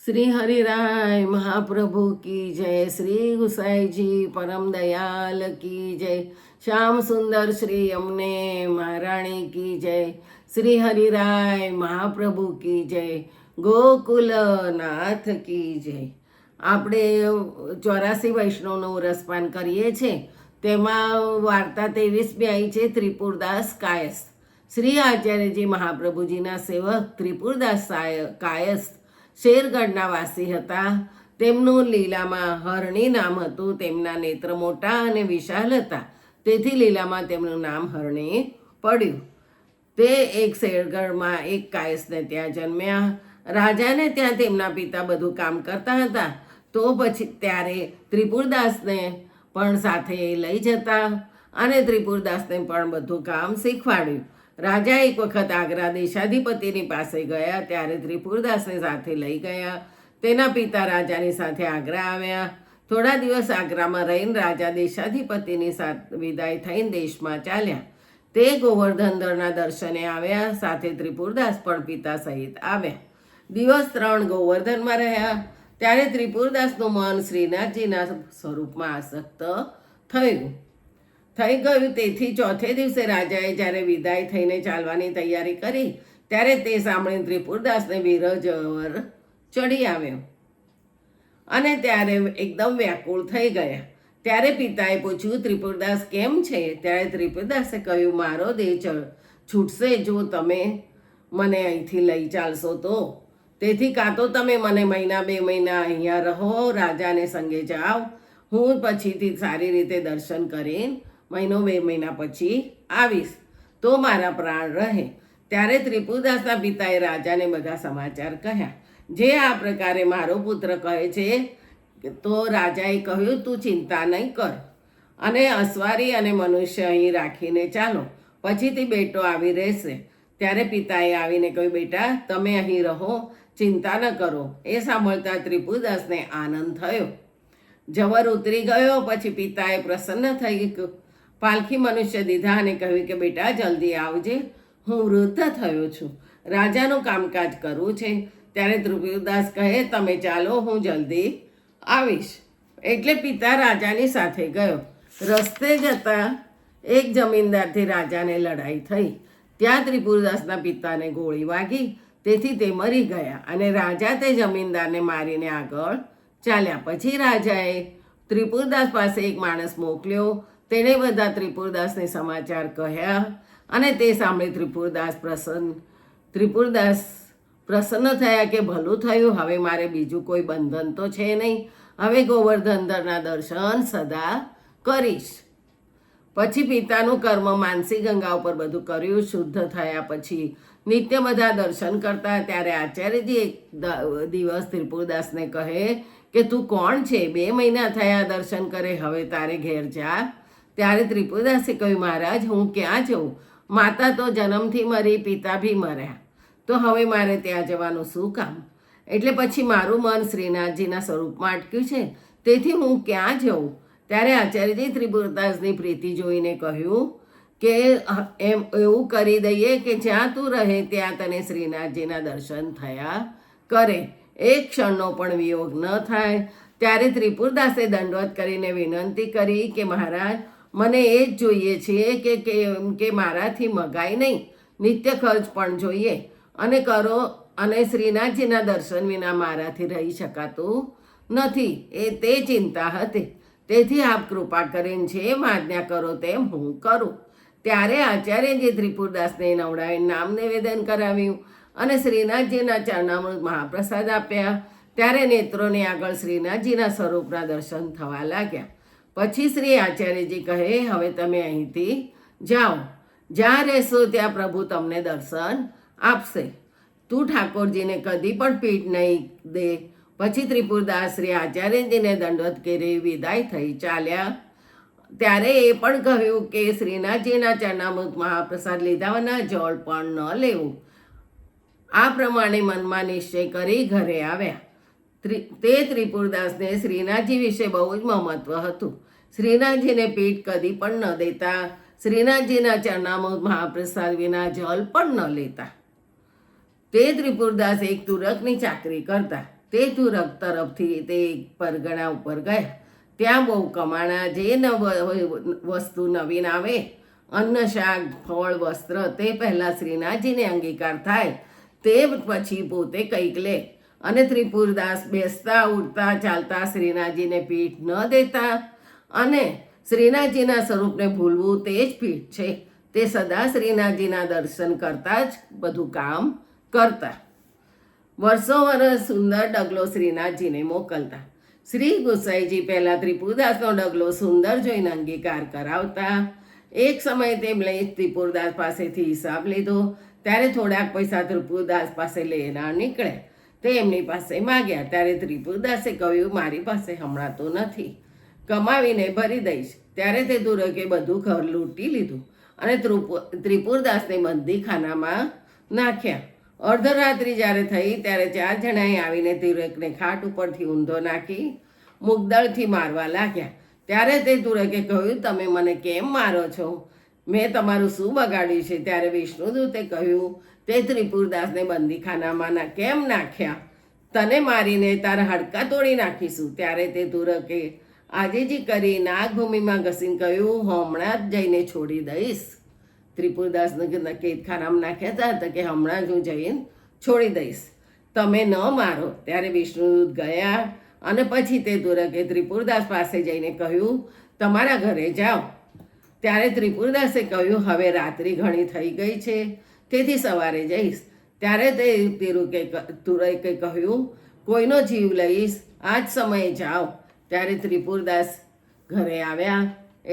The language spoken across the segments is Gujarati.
श्री हरिराय महाप्रभु की जय। श्री गुसाई जी परम दयाल की जय। श्याम सुंदर श्री यमुने महाराणी की जय। श्री हरिराय महाप्रभु की जय। ગોકુલનાથ કી જય। આપણે 84 વૈષ્ણવનું રસપાન કરીએ છીએ, તેમાં વાર્તા 23 આવી છે ત્રિપુરદાસ કાયસ્થ। શ્રી આચાર્યજી મહાપ્રભુજીના સેવક ત્રિપુરદાસ કાયસ્થ શેરગઢના વાસી હતા। તેમનું લીલામાં હરણી નામ હતું। તેમના નેત્ર મોટા અને વિશાળ હતા, તેથી લીલામાં તેમનું નામ હરણી પડ્યું। તે એક શેરગઢમાં એક કાયસ્થને ત્યાં જન્મ્યા। રાજાને ત્યાં તેમના પિતા બધું કામ કરતા હતા, તો પછી ત્યારે ત્રિપુરદાસને પણ સાથે લઈ જતા અને ત્રિપુરદાસને પણ બધું કામ શીખવાડ્યું। રાજા એક વખત આગ્રા દેશાધિપતિની પાસે ગયા, ત્યારે ત્રિપુરદાસને સાથે લઈ ગયા। તેના પિતા રાજાની સાથે આગ્રા આવ્યા। થોડા દિવસ આગ્રામાં રહીને રાજા દેશાધિપતિની સાથે વિદાય થઈને દેશમાં ચાલ્યા। તે ગોવર્ધનધરના દર્શને આવ્યા, સાથે ત્રિપુરદાસ પણ પિતા સહિત આવ્યા। દિવસ 3 ગોવર્ધનમાં રહ્યા, ત્યારે ત્રિપુરદાસનું મન શ્રીનાથજીના સ્વરૂપમાં આસક્ત થઈ ગયું। તેથી ચોથે દિવસે રાજાએ જ્યારે વિદાય થઈને ચાલવાની તૈયારી કરી, ત્યારે તે સાંભળીને ત્રિપુરદાસને વિરહજર ચડી આવ્યો અને ત્યારે એકદમ વ્યાકુળ થઈ ગયા। ત્યારે પિતાએ પૂછ્યું, ત્રિપુરદાસ કેમ છે? ત્યારે ત્રિપુરદાસે કહ્યું, મારો દેહ છૂટશે જો તમે મને અહીંથી લઈ ચાલશો તો। તેથી કાં તો તમે મને 1-2 મહિના અહીંયા રહો, રાજાને સંગે જાઓ, હું પછીથી સારી રીતે દર્શન કરીને 1-2 મહિના પછી આવીશ, તો મારા પ્રાણ રહે। ત્યારે ત્રિપુરદાસના પિતાએ રાજાને બધા સમાચાર કહ્યા। જે આ પ્રકારે મારો પુત્ર કહે છે, તો રાજાએ કહ્યું, તું ચિંતા નહીં કર અને અસવારી અને મનુષ્ય અહીં રાખીને ચાલો, પછીથી બેટો આવી રહેશે। ત્યારે પિતાએ આવીને કહ્યું, બેટા તમે અહીં રહો, ચિંતા ન કરો। એ સાંભળતા ત્રિપુરદાસને આનંદ થયો, જવર ઉતરી ગયો। પછી પિતાએ પ્રસન્ન થઈ પાલખી મનુષ્ય દીધા અને કહ્યું કે બેટા જલ્દી આવજે, હું વૃદ્ધ થયો છું, રાજાનું કામકાજ કરવું છે। ત્યારે ત્રિપુરદાસ કહે, તમે ચાલો, હું જલ્દી આવીશ। એટલે પિતા રાજાની સાથે ગયો। રસ્તે જતા એક જમીનદારથી રાજાને લડાઈ થઈ। ત્યાં ત્રિપુરદાસના પિતાને ગોળી વાગી, તેથી તે મરી ગયા અને રાજા તે જમીનદારને મારીને આગળ ચાલ્યા। પછી રાજાએ ત્રિપુરદાસ પાસે એક માણસ મોકલ્યો। તેણે બધા ત્રિપુરદાસને સમાચાર કહ્યા અને તે સાંભળી ત્રિપુરદાસ પ્રસન્ન થયા કે ભલું થયું, હવે મારે બીજું કોઈ બંધન તો છે નહીં, હવે ગોવર્ધનધરના દર્શન સદા કરીશ। પછી પિતાનું કર્મ માનસી ગંગા ઉપર બધું કર્યું। શુદ્ધ થયા પછી નિત્ય બધા દર્શન કરતા। ત્યારે આચાર્યજી એક દિવસ ત્રિપુરદાસને કહે કે તું કોણ છે? 2 મહિના થયા દર્શન કરે, હવે તારે ઘેર જા। ત્યારે ત્રિપુરદાસે કહ્યું, મહારાજ હું ક્યાં જઉં? માતા તો જન્મથી મરી, પિતા બી મર્યા, તો હવે મારે ત્યાં જવાનું શું કામ? એટલે પછી મારું મન શ્રીનાથજીના સ્વરૂપમાં અટક્યું છે, તેથી હું ક્યાં જઉં? ત્યારે આચાર્યજી ત્રિપુરદાસની પ્રીતિ જોઈને કહ્યું કે એવું કરી દઈએ કે જ્યાં તું રહે ત્યાં તને શ્રીનાથજીના દર્શન થયા કરે, એક ક્ષણનો પણ વિયોગ ન થાય। ત્યારે ત્રિપુરદાસે દંડવત કરીને વિનંતી કરી કે મહારાજ મને એ જ જોઈએ છે કે મારાથી મગાય નહીં, નિત્ય ખર્ચ પણ જોઈએ અને કરો, અને શ્રીનાથજીના દર્શન વિના મારાથી રહી શકાતું નથી, એ તે ચિંતા હતી। તેથી આપ કૃપા કરીને જેમ આજ્ઞા કરો તેમ હું કરું। ત્યારે આચાર્યજી ત્રિપુરદાસને નવડાવીને નામ નિવેદન કરાવ્યું અને શ્રીનાથજીના ચરણામૃત મહાપ્રસાદ આપ્યા। ત્યારે નેત્રોની આગળ શ્રીનાથજીના સ્વરૂપના દર્શન થવા લાગ્યા। પછી શ્રી આચાર્યજી કહે, હવે તમે અહીંથી જાઓ, જ્યાં રહેશો ત્યાં પ્રભુ તમને દર્શન આપશે, તું ઠાકોરજીને કદી પણ પીઠ નહીં દે। પછી ત્રિપુરદાસ શ્રી આચાર્યજીને દંડવત કરી વિદાય થઈ ચાલ્યા। ત્યારે એ પણ કહ્યું કે શ્રીનાથજીના ચરણામૃત મહાપ્રસાદ લીધા વિના જળ પણ ન લેવું। આ પ્રમાણે મનમાં નિશ્ચય કરી ઘરે આવ્યા। તે ત્રિપુરદાસને શ્રીનાથજી વિશે બહુ જ મહત્વ હતું। શ્રીનાથજીને પીઠ કદી પણ ન દેતા, શ્રીનાથજીના ચરણામૃત મહાપ્રસાદ વિના જલ પણ ન લેતા। તે ત્રિપુરદાસ એક તુરકની ચાકરી કરતા। તે તુરક તરફથી તે પરગણા ઉપર ગયા. ત્યાં બહુ કમાણા. જે વસ્તુ નવીન આવે, અન્ન શાક ફળ વસ્ત્ર, તે પહેલાં શ્રીનાથજીને અંગીકાર થાય, તે પછી પોતે કંઈક લે. અને ત્રિપુરદાસ બેસતા ઉઠતા ચાલતા શ્રીનાથજીને પીઠ ન દેતા, અને શ્રીનાથજીના સ્વરૂપને ભૂલવું તે જ પીઠ છે. તે સદા શ્રીનાથજીના દર્શન કરતા જ બધું કામ કરતા. વર્ષો વર્ષ સુંદર ડગલો શ્રીનાથજીને મોકલતા. શ્રી ગુસાઈજી પહેલાં ત્રિપુરદાસનો ડગલો સુંદર જોઈને અંગીકાર કરાવતા. એક સમયે તેમણે ત્રિપુરદાસ પાસેથી હિસાબ લીધો. ત્યારે થોડાક પૈસા ત્રિપુરદાસ પાસે લેનાર નીકળ્યા. તે એમની પાસે માગ્યા. ત્યારે ત્રિપુરદાસે કહ્યું, મારી પાસે હમણાં તો નથી, કમાવીને ભરી દઈશ. ત્યારે તે તુરકે બધું ઘર લૂંટી લીધું અને ત્રિપુરદાસને બંદીખાનામાં નાખ્યા. અર્ધરાત્રિ જ્યારે થઈ ત્યારે 4 જણાએ આવીને તુરકને ખાટ ઉપરથી ઊંધો નાખી મુગદળથી મારવા લાગ્યા. ત્યારે તે તુરકે કહ્યું, તમે મને કેમ મારો છો? મેં તમારું શું બગાડ્યું છે? ત્યારે વિષ્ણુદૂતે કહ્યું, તે ત્રિપુરદાસને બંદીખાનામાં કેમ નાખ્યા? તને મારીને તારા હાડકાં તોડી નાખીશું. ત્યારે તે તુરકે આજીજી કરી નાગભૂમિમાં ઘસીને કહ્યું, હમણાં જ જઈને છોડી દઈશ. ત્રિપુરદાસને કેદખાનામાં નાખ્યા હતા કે હમણાં જ હું જઈને છોડી દઈશ, તમે ન મારો. ત્યારે વિષ્ણુદૂત ગયા અને પછી તે તુરકે ત્રિપુરદાસ પાસે જઈને કહ્યું, તમારા ઘરે જાઓ. ત્યારે ત્રિપુરદાસે કહ્યું, હવે રાત્રિ ઘણી થઈ ગઈ છે, તેથી સવારે જઈશ. ત્યારે તે તુરકે કહ્યું, કોઈનો જીવ લઈશ, આ જ સમયે જાઓ. ત્યારે ત્રિપુરદાસ ઘરે આવ્યા.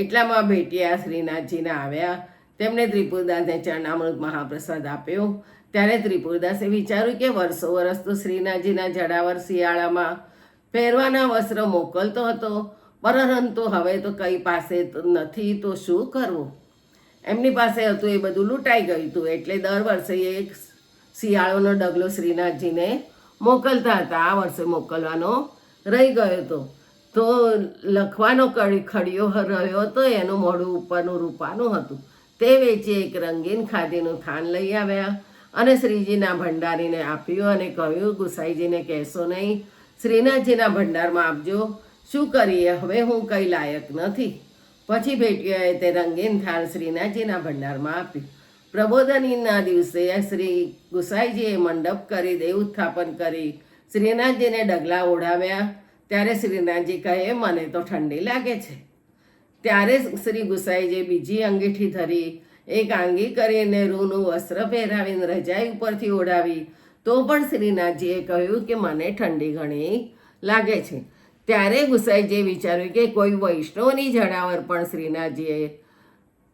એટલામાં ભેટિયા શ્રીનાથજીને આવ્યા. તેમણે ત્રિપુરદાસને ચરણામૃત મહાપ્રસાદ આપ્યો. ત્યારે ત્રિપુરદાસે વિચાર્યું કે વર્ષો વર્ષ તો શ્રીનાથજીના જડાવર શિયાળામાં પહેરવાના વસ્ત્ર મોકલતો હતો, પરંતુ હવે તો કંઈ પાસે નથી, તો શું કરવું? એમની પાસે હતું એ બધું લૂંટાઈ ગયું હતું. એટલે દર વર્ષે એક શિયાળોનો ડગલો શ્રીનાથજીને મોકલતા હતા. આ વર્ષે મોકલવાનો રહી ગયો હતો. તો લખવાનો ખડિયો રહ્યો હતો, એનું મોઢું ઉપરનું રૂપાનું હતું. તે વેચી એક રંગીન ખાદીનું થાન લઈ આવ્યા અને શ્રીજીના ભંડારીને આપ્યું અને કહ્યું, ગુસાઈજીને કહેશો નહીં, શ્રીનાથજીના ભંડારમાં આપજો. શું કરીએ, હવે હું કંઈ લાયક નથી. પછી ભેટિયાએ તે રંગીન થાળ શ્રીનાથજીના ભંડારમાં આપ્યું. પ્રબોધનીના દિવસે શ્રી ગુસાઈજીએ મંડપ કરી દેવ ઉત્થાપન કરી શ્રીનાથજીને ડગલા ઓઢાવ્યા. ત્યારે શ્રીનાથજી કહે, મને તો ઠંડી લાગે છે. ત્યારે શ્રી ગુસાઈજીએ બીજી અંગીઠી ધરી, એક આંગી કરીને રૂનું વસ્ત્ર પહેરાવીને રજાઈ ઉપરથી ઓઢાવી. તો પણ શ્રીનાથજીએ કહ્યું કે મને ઠંડી ઘણી લાગે છે. ત્યારે ગુસાઈજીએ વિચાર્યું કે કોઈ વૈષ્ણવની જડાવર પણ શ્રીનાથજીએ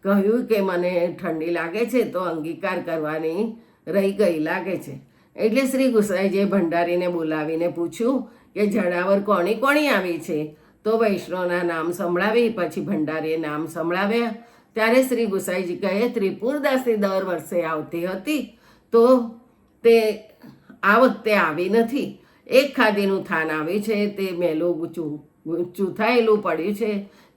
કહ્યું કે મને ઠંડી લાગે છે, તો અંગીકાર કરવાની રહી ગઈ લાગે છે. એટલે શ્રી ગુસાઈજીએ ભંડારીને બોલાવીને પૂછ્યું કે જડાવર કોણી કોણી આવી છે? તો વૈષ્ણવના નામ સંભળાવી. પછી ભંડારીએ નામ સંભળાવ્યા. ત્યારે શ્રી ગુસાઈજી કહે, ત્રિપુરદાસની દર વર્ષે આવતી હતી, તો તે આ વખતે આવી નથી. એક ખાદીનું થાન આવી છે, તે મેલું ચૂથાયેલું પડ્યું છે.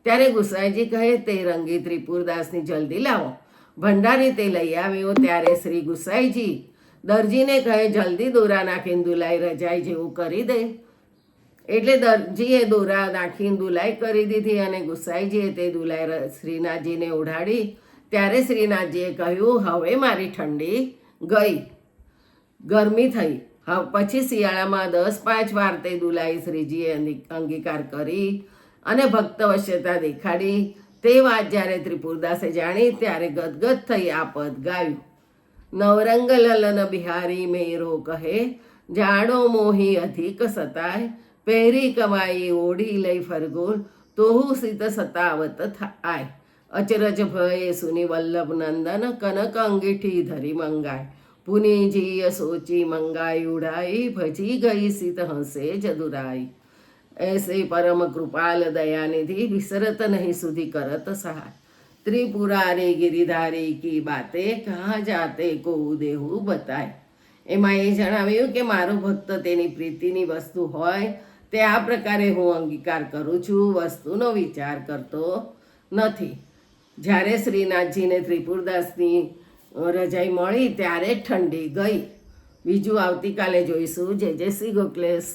ત્યારે ગુસાઈજી કહે, તે રંગી ત્રિપુરદાસની જલ્દી લાવો. ભંડારી તે લઈ આવ્યો. ત્યારે શ્રી ગુસાઈજી દરજીને કહે, જલ્દી દોરા નાખીને દુલાઈ રજાઈ જેવું કરી દે. એટલે દરજીએ દોરા નાખીને દુલાઈ કરી દીધી અને ગુસાઈજીએ તે દુલાઈ શ્રીનાથજીને ઓઢાડી. ત્યારે શ્રીનાથજીએ કહ્યું, હવે મારી ઠંડી ગઈ, ગરમી થઈ. પછી શિયાળામાં 10-5 વાર તે દુલાઈ શ્રીજીએ અંગીકાર કરી અને ભક્તવશ્યતા દેખાડી. તે વાત જ્યારે ત્રિપુરદાસે જાણી ત્યારે ગદગદ થઈ આ પદ ગાયું. નવરંગ લલન બિહારી મેરો કહે, જાડો મોહી અધિક સતાય, પહેરી કમાઈ ઓઢી લઈ ફરગોલ, તોહુ સિત સતાવત થાય. અચરજ ભય સુની વલ્લભ નંદન, કનક અંગીઠી ધરી મંગાય, પુનીજી સોચી મંગાઈ ઉડાઈ, ભજી ગઈ સિત હંસે જદુરાઈ. ऐसे परम कृपाल दयानिधि, विसरत नहीं सुधी करत सहाय, त्रिपुरारी गिरिधारी की बातें, कहाँ जाते को દેહુ બતાય. એમાં એ જણાવ્યું કે મારો ભક્ત તેની પ્રીતિની વસ્તુ હોય તે આ પ્રકારે હું અંગીકાર કરું છું, વસ્તુનો વિચાર કરતો નથી. જ્યારે શ્રીનાથજીને ત્રિપુરદાસની રજાઈ મળી ત્યારે ઠંડી ગઈ. બીજું આવતીકાલે જોઈશું. જય જય શ્રી ગોખલેશ.